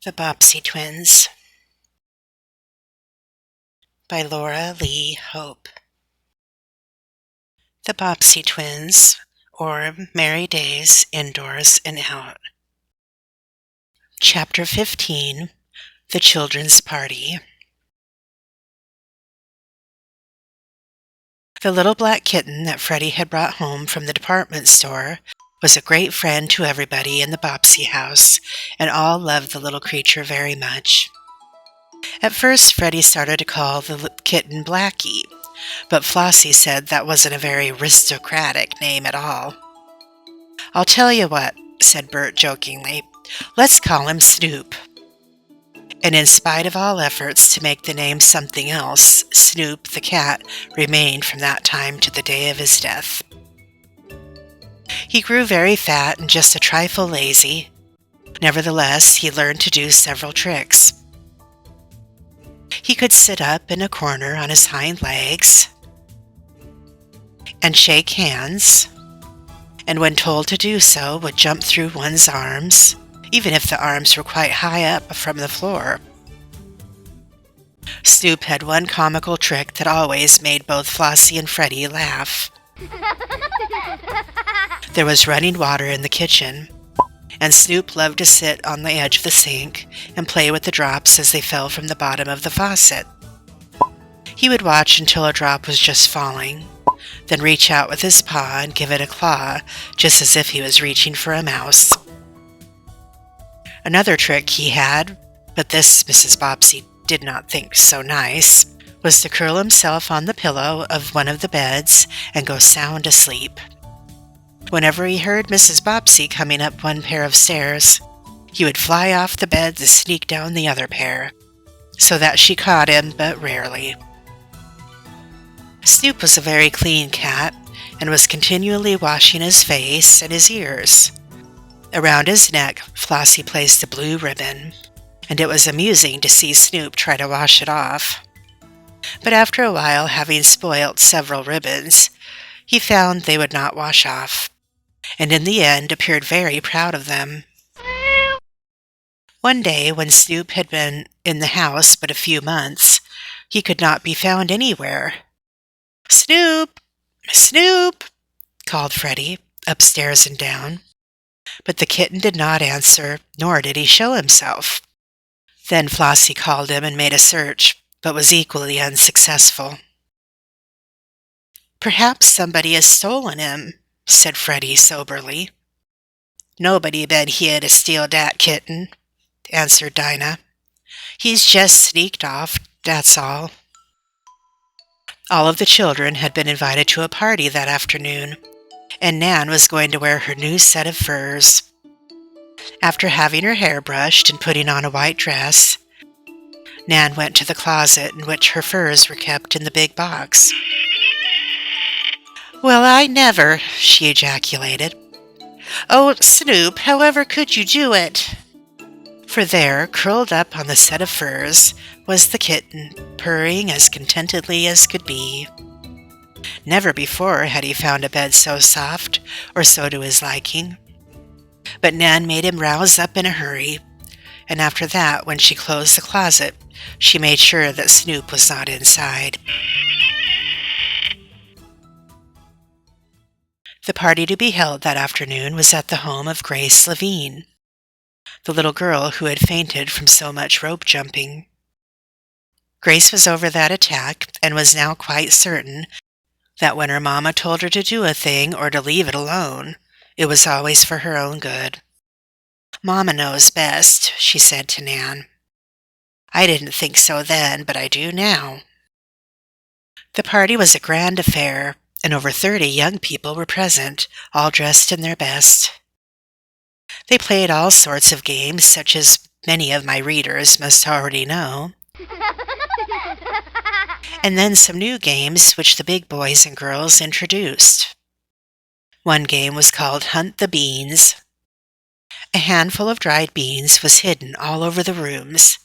The Bobbsey Twins by Laura Lee Hope. The Bobbsey Twins, or Merry Days Indoors and Out. Chapter 15, The Children's Party. The little black kitten that Freddie had brought home from the department store was a great friend to everybody in the Bobbsey house, and all loved the little creature very much. At first, Freddie started to call the kitten Blackie, but Flossie said that wasn't a very aristocratic name at all. "I'll tell you what," said Bert jokingly, "let's call him Snoop." And in spite of all efforts to make the name something else, Snoop the cat remained from that time to the day of his death. He grew very fat and just a trifle lazy. Nevertheless, he learned to do several tricks. He could sit up in a corner on his hind legs and shake hands, and when told to do so, would jump through one's arms, even if the arms were quite high up from the floor. Snoop had one comical trick that always made both Flossie and Freddie laugh. There was running water in the kitchen, and Snoop loved to sit on the edge of the sink and play with the drops as they fell from the bottom of the faucet. He would watch until a drop was just falling, then reach out with his paw and give it a claw, just as if he was reaching for a mouse. Another trick he had, but this Mrs. Bobbsey did not think so nice, was to curl himself on the pillow of one of the beds and go sound asleep. Whenever he heard Mrs. Bobbsey coming up one pair of stairs, he would fly off the bed and sneak down the other pair, so that she caught him but rarely. Snoop was a very clean cat and was continually washing his face and his ears. Around his neck, Flossie placed a blue ribbon, and it was amusing to see Snoop try to wash it off. But after a while, having spoilt several ribbons, he found they would not wash off, and in the end appeared very proud of them. One day, when Snoop had been in the house but a few months, he could not be found anywhere. "Snoop! Snoop!" called Freddie, upstairs and down. But the kitten did not answer, nor did he show himself. Then Flossie called him and made a search, but was equally unsuccessful. "Perhaps somebody has stolen him," said Freddie soberly. "Nobody been here to steal dat kitten," answered Dinah. "He's just sneaked off, that's all." All of the children had been invited to a party that afternoon, and Nan was going to wear her new set of furs. After having her hair brushed and putting on a white dress, Nan went to the closet in which her furs were kept in the big box. "Well, I never," she ejaculated. "Oh, Snoop, however could you do it?" For there, curled up on the set of furs, was the kitten, purring as contentedly as could be. Never before had he found a bed so soft or so to his liking. But Nan made him rouse up in a hurry, and after that, when she closed the closet, she made sure that Snoop was not inside. The party to be held that afternoon was at the home of Grace Levine, the little girl who had fainted from so much rope jumping. Grace was over that attack and was now quite certain that when her mama told her to do a thing or to leave it alone, it was always for her own good. "Mama knows best," she said to Nan. "I didn't think so then, but I do now." The party was a grand affair, and over 30 young people were present, all dressed in their best. They played all sorts of games, such as many of my readers must already know, and then some new games which the big boys and girls introduced. One game was called Hunt the Beans. A handful of dried beans was hidden all over the rooms,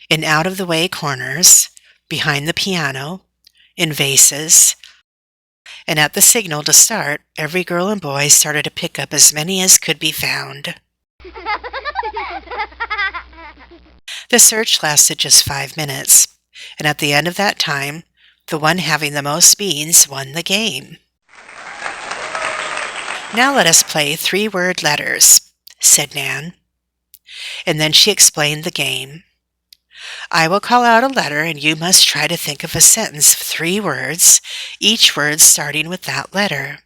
in out-of-the-way corners, behind the piano, in vases, and at the signal to start, every girl and boy started to pick up as many as could be found. The search lasted just 5 minutes, and at the end of that time, the one having the most beans won the game. "Now let us play 3-word letters," said Nan. And then she explained the game. "I will call out a letter, and you must try to think of a sentence of 3 words, each word starting with that letter.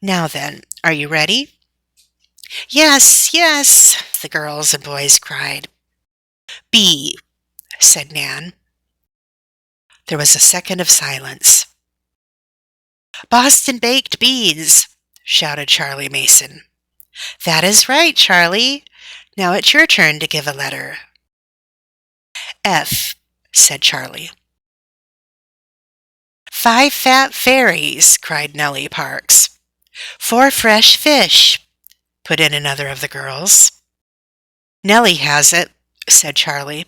Now then, are you ready?" "Yes, yes," the girls and boys cried. "B," said Nan. There was a second of silence. "Boston baked beans," shouted Charlie Mason. "That is right, Charlie. Now it's your turn to give a letter." "F," said Charlie. "5 fat fairies," cried Nellie Parks. "4 fresh fish," put in another of the girls. "Nellie has it," said Charlie.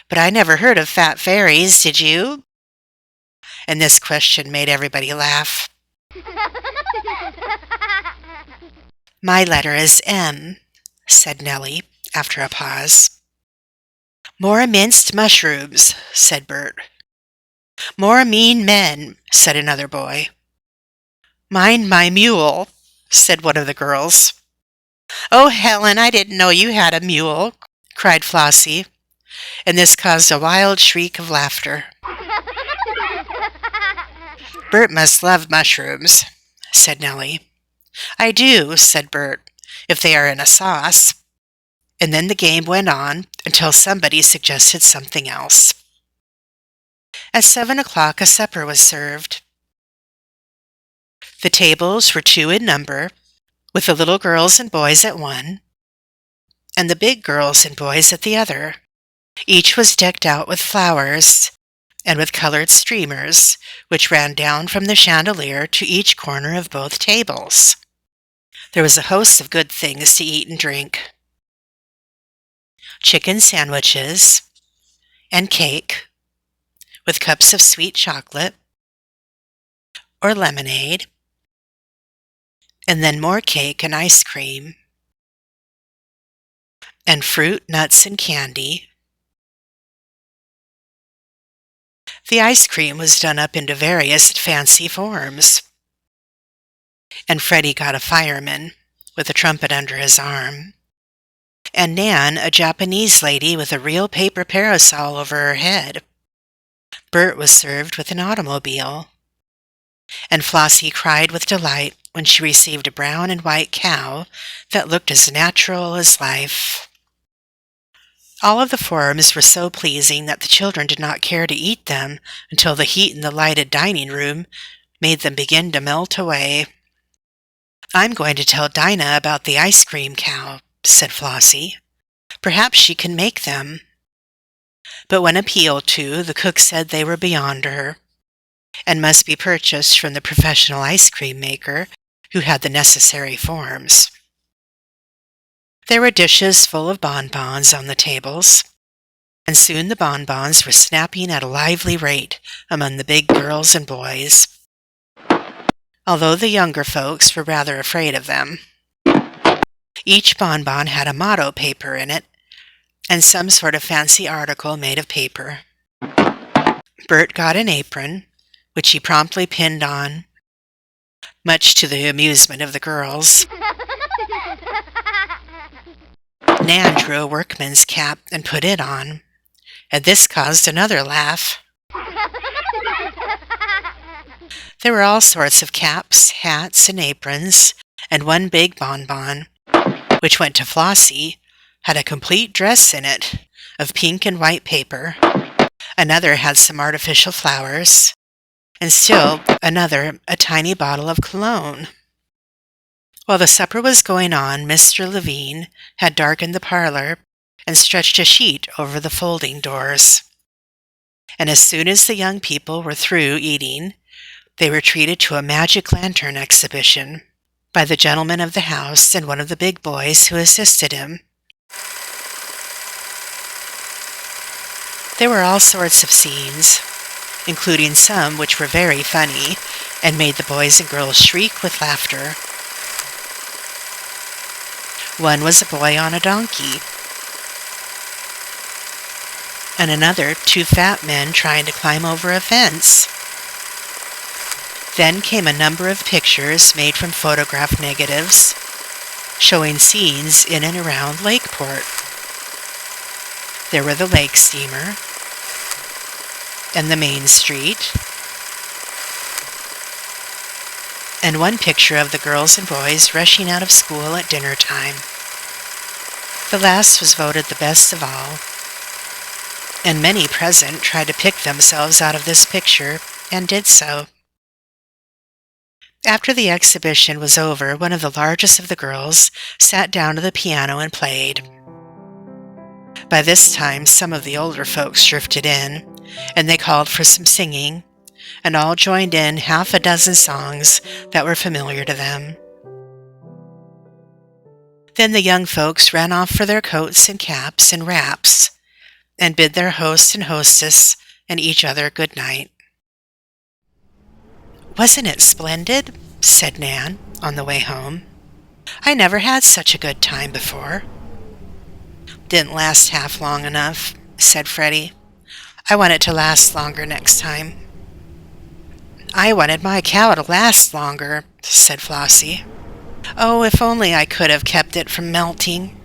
"But I never heard of fat fairies, did you?" And this question made everybody laugh. "My letter is M," said Nellie, after a pause. "More minced mushrooms," said Bert. "More mean men," said another boy. "Mind my mule," said one of the girls. "Oh, Helen, I didn't know you had a mule," cried Flossie, and this caused a wild shriek of laughter. "Bert must love mushrooms," said Nellie. "I do," said Bert, "if they are in a sauce." And then the game went on until somebody suggested something else. At 7 o'clock, a supper was served. The tables were 2 in number, with the little girls and boys at one, and the big girls and boys at the other. Each was decked out with flowers and with colored streamers, which ran down from the chandelier to each corner of both tables. There was a host of good things to eat and drink. Chicken sandwiches and cake, with cups of sweet chocolate or lemonade, and then more cake and ice cream, and fruit, nuts, and candy. The ice cream was done up into various fancy forms, and Freddie got a fireman with a trumpet under his arm, and Nan a Japanese lady with a real paper parasol over her head. Bert was served with an automobile, and Flossie cried with delight when she received a brown and white cow that looked as natural as life. All of the forms were so pleasing that the children did not care to eat them until the heat in the lighted dining room made them begin to melt away. "I'm going to tell Dinah about the ice cream cow," said Flossie. "Perhaps she can make them." But when appealed to, the cook said they were beyond her, and must be purchased from the professional ice cream maker who had the necessary forms. There were dishes full of bonbons on the tables, and soon the bonbons were snapping at a lively rate among the big girls and boys, although the younger folks were rather afraid of them. Each bonbon had a motto paper in it, and some sort of fancy article made of paper. Bert got an apron, which he promptly pinned on, much to the amusement of the girls. Nan drew a workman's cap and put it on, and this caused another laugh. There were all sorts of caps, hats, and aprons, and one big bonbon, which went to Flossie, had a complete dress in it of pink and white paper. Another had some artificial flowers, and still another a tiny bottle of cologne. While the supper was going on, Mr. Levine had darkened the parlor and stretched a sheet over the folding doors. And as soon as the young people were through eating, they were treated to a magic lantern exhibition by the gentleman of the house and one of the big boys who assisted him. There were all sorts of scenes, including some which were very funny and made the boys and girls shriek with laughter. One was a boy on a donkey. and another 2 fat men trying to climb over a fence. Then came a number of pictures made from photograph negatives showing scenes in and around Lakeport. There were the lake steamer and the main street, and one picture of the girls and boys rushing out of school at dinner time. The last was voted the best of all, and many present tried to pick themselves out of this picture and did so. After the exhibition was over, one of the largest of the girls sat down to the piano and played. By this time, some of the older folks drifted in, and they called for some singing, and all joined in 6 songs that were familiar to them. Then the young folks ran off for their coats and caps and wraps, and bid their host and hostess and each other good night. "Wasn't it splendid?" said Nan on the way home. "I never had such a good time before." "Didn't last half long enough," said Freddie. "I want it to last longer next time." "I wanted my cow to last longer," said Flossie. "Oh, if only I could have kept it from melting."